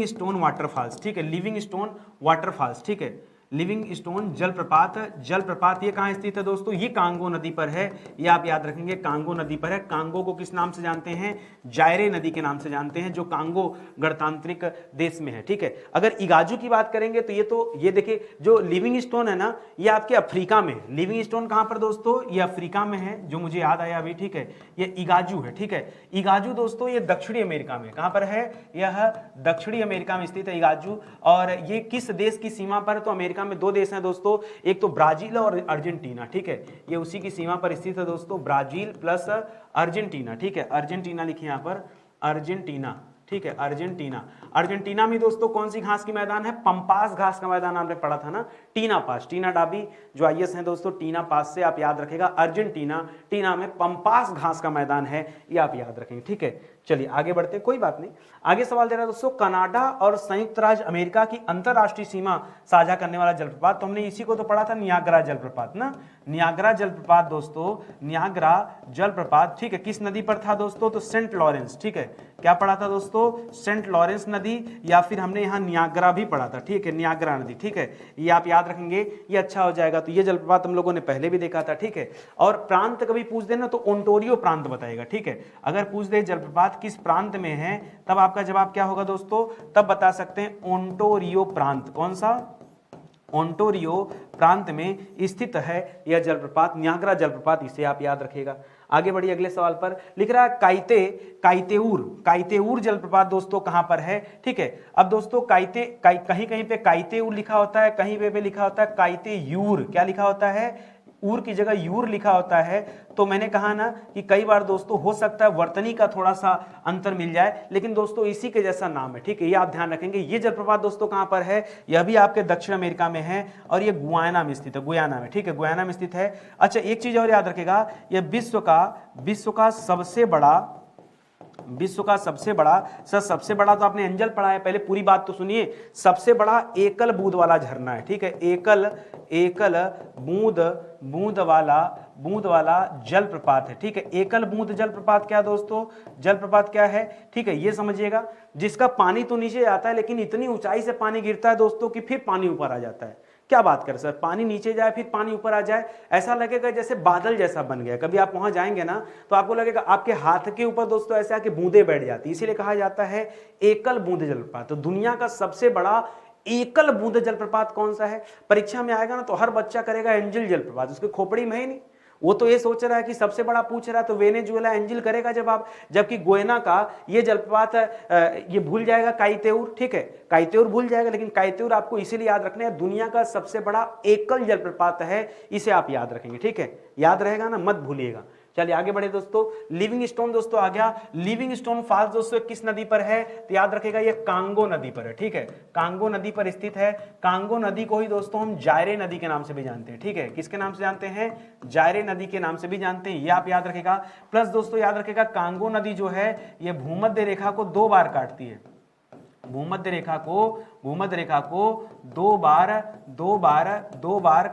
स्टोन वाटरफॉल्स। ठीक है, लिविंग स्टोन वाटरफॉल्स। ठीक है, लिविंग स्टोन जलप्रपात ये कहां स्थित है दोस्तों? ये कांगो नदी पर है। ये आप याद रखेंगे, कांगो नदी पर है। कांगो को किस नाम से जानते हैं? जायरे नदी के नाम से जानते हैं, जो कांगो गणतांत्रिक देश में है। ठीक है, अगर इगाजू की बात करेंगे तो ये देखिए, जो लिविंग स्टोन है ना, ये आपके अफ्रीका में है। लिविंग स्टोन कहां पर दोस्तों? ये अफ्रीका में है, जो मुझे याद आया अभी। ठीक है, ये इगाजू है। ठीक है, इगाजू दोस्तों ये दक्षिणी अमेरिका में, कहां पर है? यह दक्षिणी अमेरिका में स्थित है इगाजू। और ये किस देश की सीमा पर है? तो अमेरिका में दो देश हैं दोस्तों, एक तो ब्राजील और अर्जेंटीना। ठीक है, ये उसी की सीमा पर स्थित है दोस्तों, ब्राजील प्लस अर्जेंटीना। ठीक है, अर्जेंटीना लिखिए यहां पर, अर्जेंटीना। ठीक है, अर्जेंटीना में दोस्तों कौन सी घास की मैदान है? पंपास घास का मैदान आपने पढ़ा था ना, टीना पास। टीना डाबी जो आईएएस हैं दोस्तों, टीना पास से आप याद रखेगा, अर्जेंटीना में पंपास घास का मैदान है, ये आप याद रखेंगे। ठीक है, चलिए आगे बढ़ते हैं, कोई बात नहीं। आगे सवाल दे रहा है दोस्तों, कनाडा और संयुक्त राज्य अमेरिका की अंतरराष्ट्रीय सीमा साझा करने वाला जलप्रपात। तो हमने इसी को तो पढ़ा था, नियाग्रा जलप्रपात ना। नियाग्रा जलप्रपात दोस्तों, नियाग्रा जलप्रपात। ठीक है, किस नदी पर था दोस्तों? तो सेंट लॉरेंस। ठीक है, क्या पढ़ा था दोस्तों? सेंट लॉरेंस नदी, या फिर हमने यहाँ नियाग्रा भी पढ़ा था। ठीक है, नियाग्रा नदी। ठीक है, ये आप याद रखेंगे, ये अच्छा हो जाएगा। तो ये जलप्रपात हम लोगों ने पहले भी देखा था। ठीक है, और प्रांत कभी पूछ देना तो ओंटारियो प्रांत बताएगा। ठीक है, अगर पूछ दे जलप्रपात किस प्रांत में है, तब आपका जवाब क्या होगा दोस्तों? तब बता सकते हैं ओंटारियो प्रांत। कौन सा? ओंटारियो प्रांत में स्थित है यह जलप्रपात, नियाग्रा जलप्रपात, इसे आप याद रखिएगा। आगे बढ़िए अगले सवाल पर, लिख रहा है काइतेउर जलप्रपात दोस्तों कहां पर है? ठीक है, अब दोस्तों कहीं कहीं पे काइतेउर लिखा होता है, कहीं पे लिखा होता है काइतेयूर। क्या लिखा होता है? ऊर की जगह यूर लिखा होता है। तो मैंने कहा ना कि कई बार दोस्तों हो सकता है वर्तनी का थोड़ा सा अंतर मिल जाए, लेकिन दोस्तों इसी के जैसा नाम है। ठीक है, ये आप ध्यान रखेंगे। ये जलप्रपात दोस्तों कहां पर है? यह भी आपके दक्षिण अमेरिका में है, और ये गुयाना में स्थित है, गुयाना में। ठीक है, गुयाना में स्थित है। अच्छा, एक चीज और याद रखेगा, यह विश्व का सबसे बड़ा तो आपने एंजल पढ़ा है, पहले पूरी बात तो सुनिए। सबसे बड़ा एकल बूंद वाला झरना है। ठीक है, एकल बूंद वाला जलप्रपात है। ठीक है, एकल बूंद जलप्रपात क्या दोस्तों? जलप्रपात क्या है? ठीक है, ये समझिएगा, जिसका पानी तो नीचे आता है, लेकिन इतनी ऊंचाई से पानी गिरता है दोस्तों कि फिर पानी ऊपर आ जाता है। क्या बात कर सर, पानी नीचे जाए फिर पानी ऊपर आ जाए, ऐसा लगेगा जैसे बादल जैसा बन गया। कभी आप वहां जाएंगे ना तो आपको लगेगा आपके हाथ के ऊपर दोस्तों ऐसे आके बूंदे बैठ जाती, इसीलिए कहा जाता है एकल बूंद जलप्रपात। तो दुनिया का सबसे बड़ा एकल बूंद जलप्रपात कौन सा है? परीक्षा में आएगा ना तो हर बच्चा करेगा एंजिल जलप्रपात, उसके खोपड़ी में ही नहीं। वो तो ये सोच रहा है कि सबसे बड़ा पूछ रहा है तो वेनेजुएला एंजिल करेगा जवाब, जबकि गोयना का ये जलप्रपात ये भूल जाएगा काइतेउर। ठीक है, काइतेउर भूल जाएगा, लेकिन काइतेउर आपको इसीलिए याद रखना है, दुनिया का सबसे बड़ा एकल जलप्रपात है, इसे आप याद रखेंगे। ठीक है, याद रहेगा ना, मत भूलिएगा। चलिए आगे बढ़े दोस्तों। लिविंग स्टोन दोस्तों आ गया। लिविंग स्टोन फॉल्स दोस्तों किस नदी पर है, तो याद रखेगा ये कांगो नदी पर है, ठीक है, कांगो नदी पर स्थित है। कांगो नदी को ही दोस्तों हम जायरे नदी के नाम से भी जानते हैं, ठीक है, किसके नाम से जानते हैं, जायरे नदी के नाम से भी जानते हैं, ये आप याद रखेगा। प्लस दोस्तों याद रखेगा कांगो नदी जो है ये भूमध्य रेखा को 2 बार काटती है, भूमध्य रेखा को 2 बार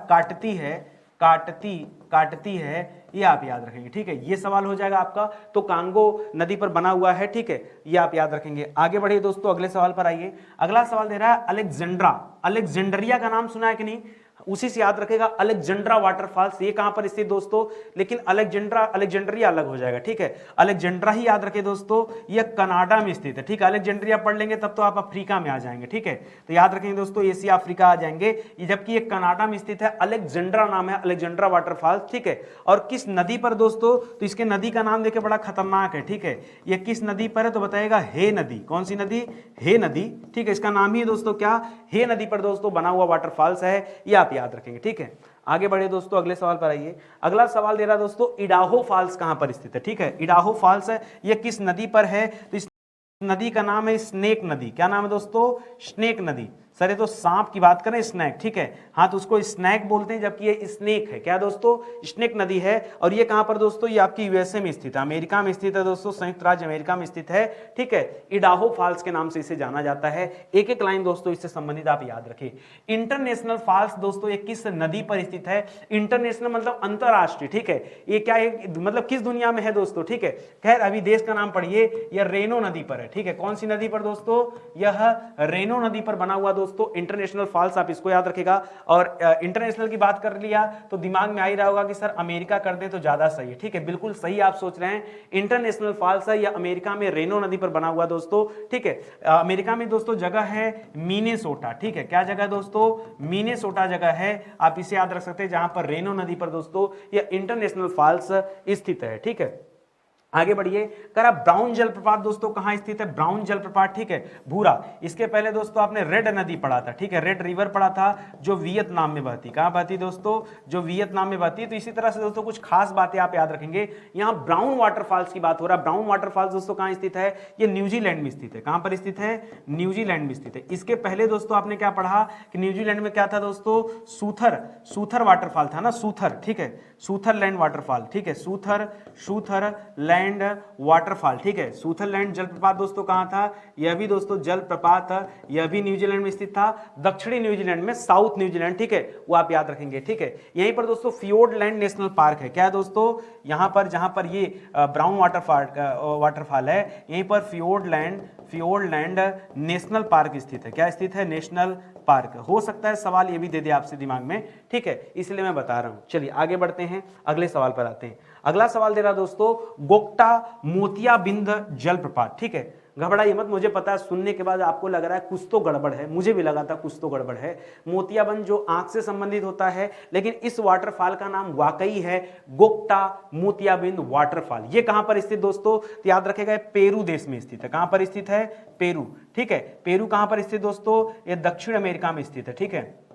काटती है, ये आप याद रखेंगे, ठीक है, ये सवाल हो जाएगा आपका। तो कांगो नदी पर बना हुआ है, ठीक है, ये आप याद रखेंगे। आगे बढ़िए दोस्तों, अगले सवाल पर आइए। अगला सवाल दे रहा है अलेक्जेंड्रा। अलेक्जेंड्रिया का नाम सुना है कि नहीं, उसी से याद रखेगा अलेक्जेंड्रा वाटरफॉल्स, ये कहां पर स्थित दोस्तों, लेकिन अलेक्जेंड्रिया अलग हो जाएगा, ठीक है, अलेक्जेंड्रा ही याद रखे दोस्तों, ये कनाडा में स्थित है, ठीक है, अलेक्जेंड्रिया पढ़ लेंगे तब तो आप अफ्रीका में आ जाएंगे, ठीक है, तो याद रखेंगे दोस्तों एशिया अफ्रीका आ जाएंगे, जबकि ये कनाडा में स्थित है, अलेक्जेंड्रा नाम है, अलेक्जेंड्रा वाटरफॉल्स, ठीक है। और किस नदी पर दोस्तों, तो इसके नदी का नाम देखिए बड़ा खतरनाक है, ठीक है, ये किस नदी पर है तो बताइएगा हे नदी, कौन सी नदी, हे नदी, ठीक है, इसका नाम ही है दोस्तों क्या, हे नदी पर दोस्तों बना हुआ वाटरफॉल्स है, ये आप याद रखेंगे, ठीक है। आगे बढ़े दोस्तों, अगले सवाल पर आइए। अगला सवाल दे रहा दोस्तों इडाहो फॉल्स कहां पर स्थित है, ठीक है, इडाहो फॉल्स है, ये किस नदी पर है, तो इस नदी का नाम है स्नेक नदी। क्या नाम है दोस्तों, स्नेक नदी। सर ये तो सांप की बात करें, स्नैक, ठीक है, हाँ तो उसको स्नैक बोलते हैं, जबकि ये स्नेक है, क्या दोस्तों, स्नेक नदी है। और ये कहां पर दोस्तों, ये आपकी यूएसए में स्थित है, अमेरिका में स्थित है दोस्तों, संयुक्त राज्य अमेरिका में स्थित है, ठीक है, इडाहो फॉल्स के नाम से इसे जाना जाता है। एक एक लाइन दोस्तों इससे संबंधित आप याद रखें। इंटरनेशनल फॉल्स दोस्तों ये किस नदी पर स्थित है, इंटरनेशनल मतलब अंतरराष्ट्रीय, ठीक है, ये क्या है मतलब किस दुनिया में है दोस्तों, ठीक है, खैर अभी देश का नाम पढ़िए, यह रेनो नदी पर है, ठीक है, कौन सी नदी पर दोस्तों, यह रेनो नदी पर बना हुआ दोस्तों इंटरनेशनल फॉल्स, आप इसको याद रखेगा। और इंटरनेशनल की बात कर लिया तो दिमाग में आ ही रहा होगा कि सर अमेरिका कर दे तो ज्यादा सही है, ठीक है, बिल्कुल सही आप सोच रहे हैं, इंटरनेशनल फॉल्स है, यह अमेरिका में रेनो नदी पर बना हुआ दोस्तों, ठीक है। अमेरिका में दोस्तों जगह है मिनेसोटा, ठीक है, क्या जगह दोस्तों, मिनेसोटा जगह है, आप इसे याद रख सकते हैं, जहां पर रेनो नदी पर दोस्तों यह इंटरनेशनल फॉल्स स्थित है, ठीक है। आगे बढ़िए, करा ब्राउन जलप्रपात दोस्तों कहां स्थित है, ब्राउन जलप्रपात, ठीक है, भूरा। इसके पहले दोस्तों आपने रेड नदी पढ़ा था, ठीक है, रेड रिवर पढ़ा था, जो वियतनाम में बहती, कहां बहती दोस्तों, जो वियतनाम में बहती है। तो इसी तरह से दोस्तों कुछ खास बातें आप याद रखेंगे। यहां ब्राउन वाटरफॉल्स की बात हो रहा है, ब्राउन वाटरफॉल्स दोस्तों कहां स्थित है, ये न्यूजीलैंड में स्थित है, कहां पर स्थित है, न्यूजीलैंड में स्थित है। इसके पहले दोस्तों आपने क्या पढ़ा कि न्यूजीलैंड में क्या था दोस्तों, सूथर वाटरफॉल था ना, सूथर, ठीक है, सूथरलैंड वाटरफॉल, ठीक है, सूथरलैंड वाटरफॉल, ठीक है, सूथरलैंड जलप्रपात दोस्तों कहां था, यह भी दोस्तों जलप्रपात, यह भी न्यूजीलैंड में स्थित था, दक्षिणी न्यूजीलैंड में, साउथ न्यूजीलैंड, ठीक है, वो आप याद रखेंगे, ठीक है। यहीं पर दोस्तों फियोर्डलैंड नेशनल पार्क है, क्या है दोस्तों, यहां पर जहां पर ये ब्राउन वाटरफॉल है, यहीं पर फियोर्डलैंड नेशनल पार्क स्थित है, क्या स्थित है, नेशनल पार्क। हो सकता है सवाल ये भी दे दे आपसे दिमाग में, ठीक है, इसलिए मैं बता रहा हूं। चलिए आगे बढ़ते हैं, अगले सवाल पर आते हैं। अगला सवाल दे रहा दोस्तों गोक्टा मोतियाबिंद जलप्रपात, ठीक है, घबराइए मत, मुझे पता है सुनने के बाद आपको लग रहा है कुछ तो गड़बड़ है, मुझे भी लगा था कुछ तो गड़बड़ है। मोतियाबिंद जो आंख से संबंधित होता है, लेकिन इस वाटरफॉल का नाम वाकई है गोक्टा मोतियाबिंद वाटरफॉल। ये कहां पर स्थित दोस्तों, तो याद रखेगा पेरू देश में स्थित है, कहां पर स्थित है, पेरू, ठीक है, पेरू कहां पर स्थित दोस्तों, ये दक्षिण अमेरिका में स्थित है, ठीक है,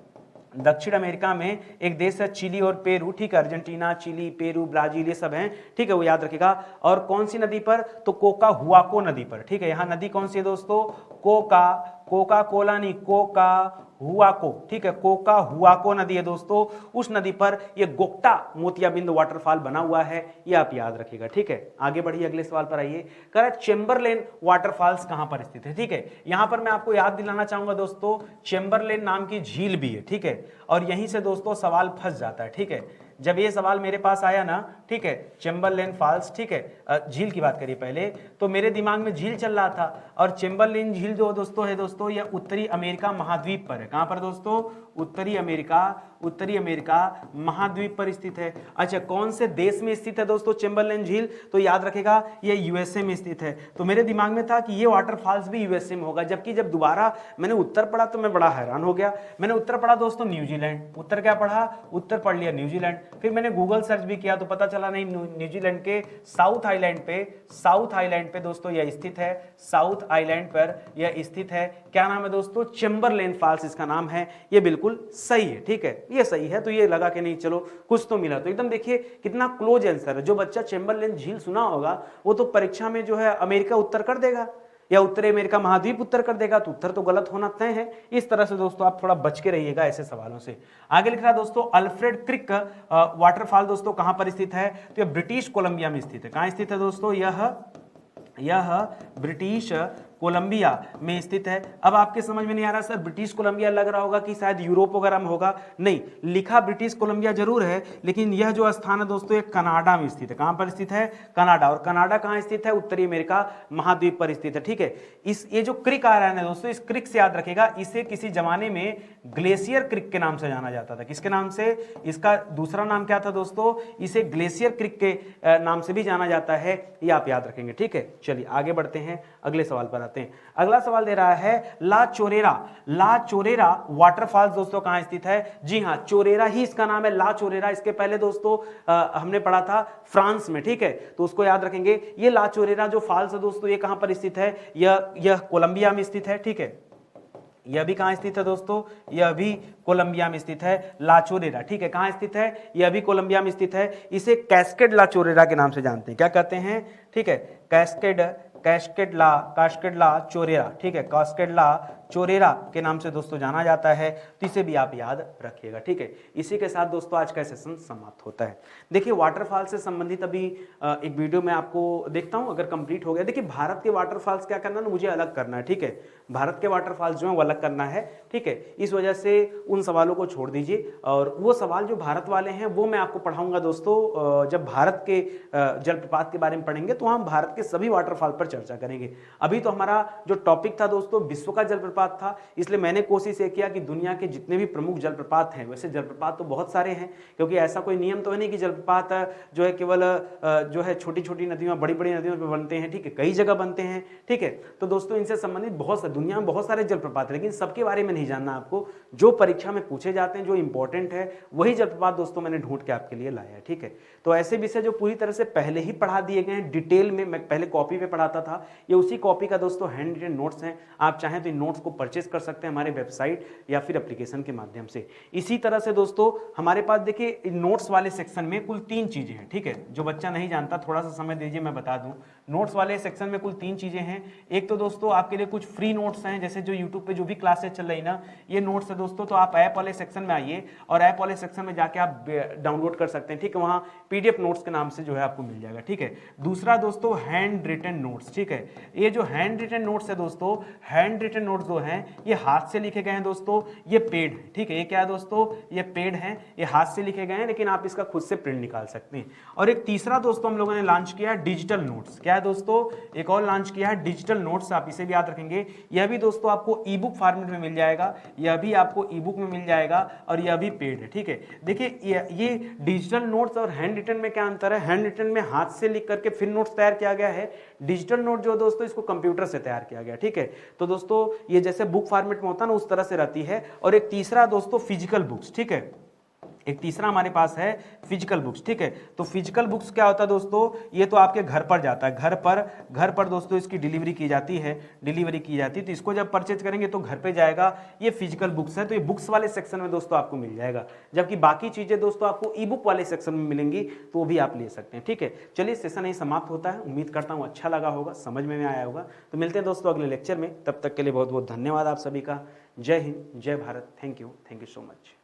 दक्षिण अमेरिका में एक देश है चिली और पेरू, ठीक है, अर्जेंटीना, चिली, पेरू, ब्राजील, ये सब हैं, ठीक है, वो याद रखिएगा। और कौन सी नदी पर, तो कोका हुआको नदी पर, ठीक है, यहां नदी कौन सी है दोस्तों, कोका कोला नहीं, कोका हुआको, ठीक है, कोका हुआको नदी है दोस्तों, उस नदी पर ये गोक्टा मोतियाबिंद वाटरफॉल बना हुआ है, ये आप याद रखिएगा, ठीक है। आगे बढ़िए, अगले सवाल पर आइए। कह रहा है चेम्बरलेन वाटरफॉल्स कहां पर स्थित है, ठीक है, यहां पर मैं आपको याद दिलाना चाहूंगा दोस्तों चेम्बरलेन नाम की झील भी है, ठीक है, और यहीं से दोस्तों सवाल फंस जाता है, ठीक है, जब ये सवाल मेरे पास आया ना, ठीक है, चेम्बरलेन फॉल्स, ठीक है, झील की बात करिए पहले, तो मेरे दिमाग में झील चल रहा था, और चेम्बरलेन झील जो दोस्तों है दोस्तों, यह उत्तरी अमेरिका महाद्वीप पर है, कहां पर दोस्तों, उत्तरी अमेरिका महाद्वीप पर स्थित है। अच्छा, कौन से देश में स्थित है दोस्तों चेम्बरलेन झील, तो याद रखेगा ये यूएसए में स्थित है। तो मेरे दिमाग में था कि ये वाटरफॉल्स भी यूएसए में होगा, जबकि जब दोबारा मैंने उत्तर पढ़ा तो मैं बड़ा हैरान हो गया। मैंने उत्तर पढ़ा दोस्तों न्यूजीलैंड, उत्तर क्या पढ़ा, उत्तर पढ़ लिया न्यूजीलैंड, फिर मैंने गूगल सर्च भी किया तो पता चला नहीं, न्यूजीलैंड के साउथ आइलैंड पे दोस्तों यह स्थित है, साउथ आइलैंड पर यह स्थित है। क्या नाम है दोस्तों? चेम्बरलेन फॉल्स इसका नाम है। ये बिल्कुल सही है, ठीक है, ये सही है। तो ये लगा कि नहीं चलो कुछ तो मिला। तो एकदम देखिए कितना क्लोज आंसर है। जो बच्चा चेम्बरलेन झील सुना होगा वो तो परीक्षा में जो है अमेरिका उत्तर कर देगा या उत्तरी अमेरिका महाद्वीप उत्तर कर देगा, तो उत्तर तो गलत होना तय है। इस तरह से दोस्तों आप थोड़ा बच के रहिएगा ऐसे सवालों से। आगे लिख रहा है दोस्तों अल्फ्रेड क्रिक वाटरफॉल दोस्तों कहां पर स्थित है? तो यह ब्रिटिश कोलंबिया में स्थित है। कहां स्थित है दोस्तों? यह ब्रिटिश कोलंबिया में स्थित है। अब आपके समझ में नहीं आ रहा सर ब्रिटिश कोलंबिया, लग रहा होगा कि शायद यूरोप वगैरह में होगा। नहीं, लिखा ब्रिटिश कोलंबिया जरूर है, लेकिन यह जो स्थान है दोस्तों ये कनाडा में स्थित है। कहां पर स्थित है? कनाडा। और कनाडा कहां स्थित है? उत्तरी अमेरिका महाद्वीप पर स्थित है, ठीक है। ये जो क्रिक आ रहा है ना दोस्तों, इस क्रिक से याद रखेगा, इसे किसी जमाने में ग्लेशियर क्रिक के नाम से जाना जाता था। किसके नाम से? इसका दूसरा नाम क्या था दोस्तों? इसे ग्लेशियर क्रिक के नाम से भी जाना जाता है, ये आप याद रखेंगे, ठीक है। चलिए आगे बढ़ते हैं, अगले सवाल पर आते हैं। अगला सवाल दे रहा है ला चोरेरा वाटरफॉल्स दोस्तों कहां स्थित है? जी हां, चोरेरा ही इसका नाम है, ला चोरेरा। इसके पहले दोस्तों हमने पढ़ा था फ्रांस में, ठीक है, तो उसको याद रखेंगे। ये ला चोरेरा जो फॉल्स है दोस्तों ये कहां पर स्थित है? यह कोलंबिया में स्थित है, ठीक है। यह भी कहां स्थित है दोस्तों? यह भी कोलंबिया में स्थित है, ला चोरेरा, ठीक है। कहां स्थित है? यह भी कोलंबिया में स्थित है। इसे कैस्केड ला चोरेरा के नाम से जानते हैं। क्या कहते हैं? ठीक है, कैस्केड ला चोरेरा, ठीक है, कैस्केड ला चोरेरा के नाम से दोस्तों जाना जाता है। तो इसे भी आप याद रखिएगा, ठीक है। इसी के साथ दोस्तों आज का सेशन समाप्त होता है। देखिए वाटरफॉल से संबंधित अभी एक वीडियो मैं आपको देखता हूं, अगर कंप्लीट हो गया। देखिए भारत के वाटरफॉल्स क्या करना है ना, मुझे अलग करना है, ठीक है। भारत के वाटरफॉल्स जो है वो अलग करना है, ठीक है। इस वजह से उन सवालों को छोड़ दीजिए, और वो सवाल जो भारत वाले हैं वो मैं आपको पढ़ाऊंगा दोस्तों। जब भारत के जलप्रपात के बारे में पढ़ेंगे तो हम भारत के सभी वाटरफॉल पर चर्चा करेंगे। अभी तो हमारा जो टॉपिक था दोस्तों विश्व का जलप्रपात था, इसलिए मैंने कोशिश ये किया कि दुनिया के जितने भी प्रमुख जलप्रपात हैं, वैसे जलप्रपात तो बहुत सारे हैं, क्योंकि ऐसा कोई नियम तो है नहीं कि जलप्रपात जो है केवल जो है छोटी छोटी नदियों, बड़ी बड़ी नदियों में बनते हैं, ठीक है, कई जगह बनते हैं, ठीक है। तो दोस्तों इनसे संबंधित दुनिया में बहुत सारे जलप्रपात है, लेकिन सबके बारे में नहीं जानना आपको। जो परीक्षा में पूछे जाते हैं, जो इंपॉर्टेंट है, वही जलप्रपात दोस्तों मैंने ढूंढ के आपके लिए लाया है, ठीक है। तो ऐसे विषय जो पूरी तरह से पहले ही पढ़ा दिए गए हैं डिटेल में, मैं पहले कॉपी पे पढ़ाता था, ये उसी कॉपी का दोस्तों हैंड रिटन नोट्स हैं। आप चाहें तो इन नोट्स को परचेज कर सकते हैं हमारे वेबसाइट या फिर एप्लीकेशन के माध्यम से। इसी तरह से दोस्तों हमारे पास देखिए नोट्स वाले सेक्शन में कुल 3 चीजें हैं, ठीक है। जो बच्चा नहीं जानता थोड़ा सा समय दीजिए, मैं बता दूं। नोट्स वाले सेक्शन में कुल 3 चीजें हैं। एक तो दोस्तों आपके लिए कुछ फ्री नोट्स हैं, जैसे जो यूट्यूब पे जो भी क्लासेस चल रही ना, ये नोट्स है दोस्तों। तो आप ऐप वाले सेक्शन में आइए और ऐप वाले सेक्शन में जाके आप डाउनलोड कर सकते हैं, ठीक है। वहां पीडीएफ नोट्स के नाम से जो है आपको मिल जाएगा, ठीक है। दूसरा दोस्तों हैंड रिटन नोट्स, ठीक है। ये जो हैंड रिटन नोट्स है दोस्तों, हैंड रिटन नोट्स जो हैं ये हाथ से लिखे गए हैं दोस्तों, ये पेड है, ठीक है। ये क्या है दोस्तों? ये पेड है, ये हाथ से लिखे गए हैं, लेकिन आप इसका खुद से प्रिंट निकाल सकते हैं। और एक तीसरा दोस्तों हम लोगों ने लॉन्च किया है डिजिटल नोट्स। क्या है दोस्तों? एक और लॉन्च किया है डिजिटल नोट्स, आप इसे भी याद रखेंगे। यह भी दोस्तों आपको ई बुक फॉर्मेट में मिल जाएगा, यह भी आपको ई बुक में मिल जाएगा, और यह भी पेड है, ठीक है। देखिए ये डिजिटल नोट्स और हैंड रिटन में क्या अंतर है? हैंड रिटन में हाथ से लिख करके फिर नोट्स तैयार किया गया है, डिजिटल नोट जो दोस्तों इसको कंप्यूटर से तैयार किया गया, ठीक है। तो दोस्तों ये जैसे बुक फॉर्मेट में होता है ना, उस तरह से रहती है। और एक तीसरा दोस्तों फिजिकल बुक्स, ठीक है। एक तीसरा हमारे पास है फिजिकल बुक्स, ठीक है। तो फिजिकल बुक्स क्या होता है दोस्तों? ये तो आपके घर पर जाता है, घर पर दोस्तों इसकी डिलीवरी की जाती है, तो इसको जब परचेज करेंगे तो घर पे जाएगा। ये फिजिकल बुक्स है, तो ये बुक्स वाले सेक्शन में दोस्तों आपको मिल जाएगा। जबकि बाकी चीजें दोस्तों आपको ई बुक वाले सेक्शन में मिलेंगी, तो वो भी आप ले सकते हैं, ठीक है। चलिए सेशन यही समाप्त होता है। उम्मीद करता हूँ अच्छा लगा होगा, समझ में आया होगा। तो मिलते हैं दोस्तों अगले लेक्चर में, तब तक के लिए बहुत बहुत धन्यवाद आप सभी का। जय हिंद, जय Bharat. Thank you so much.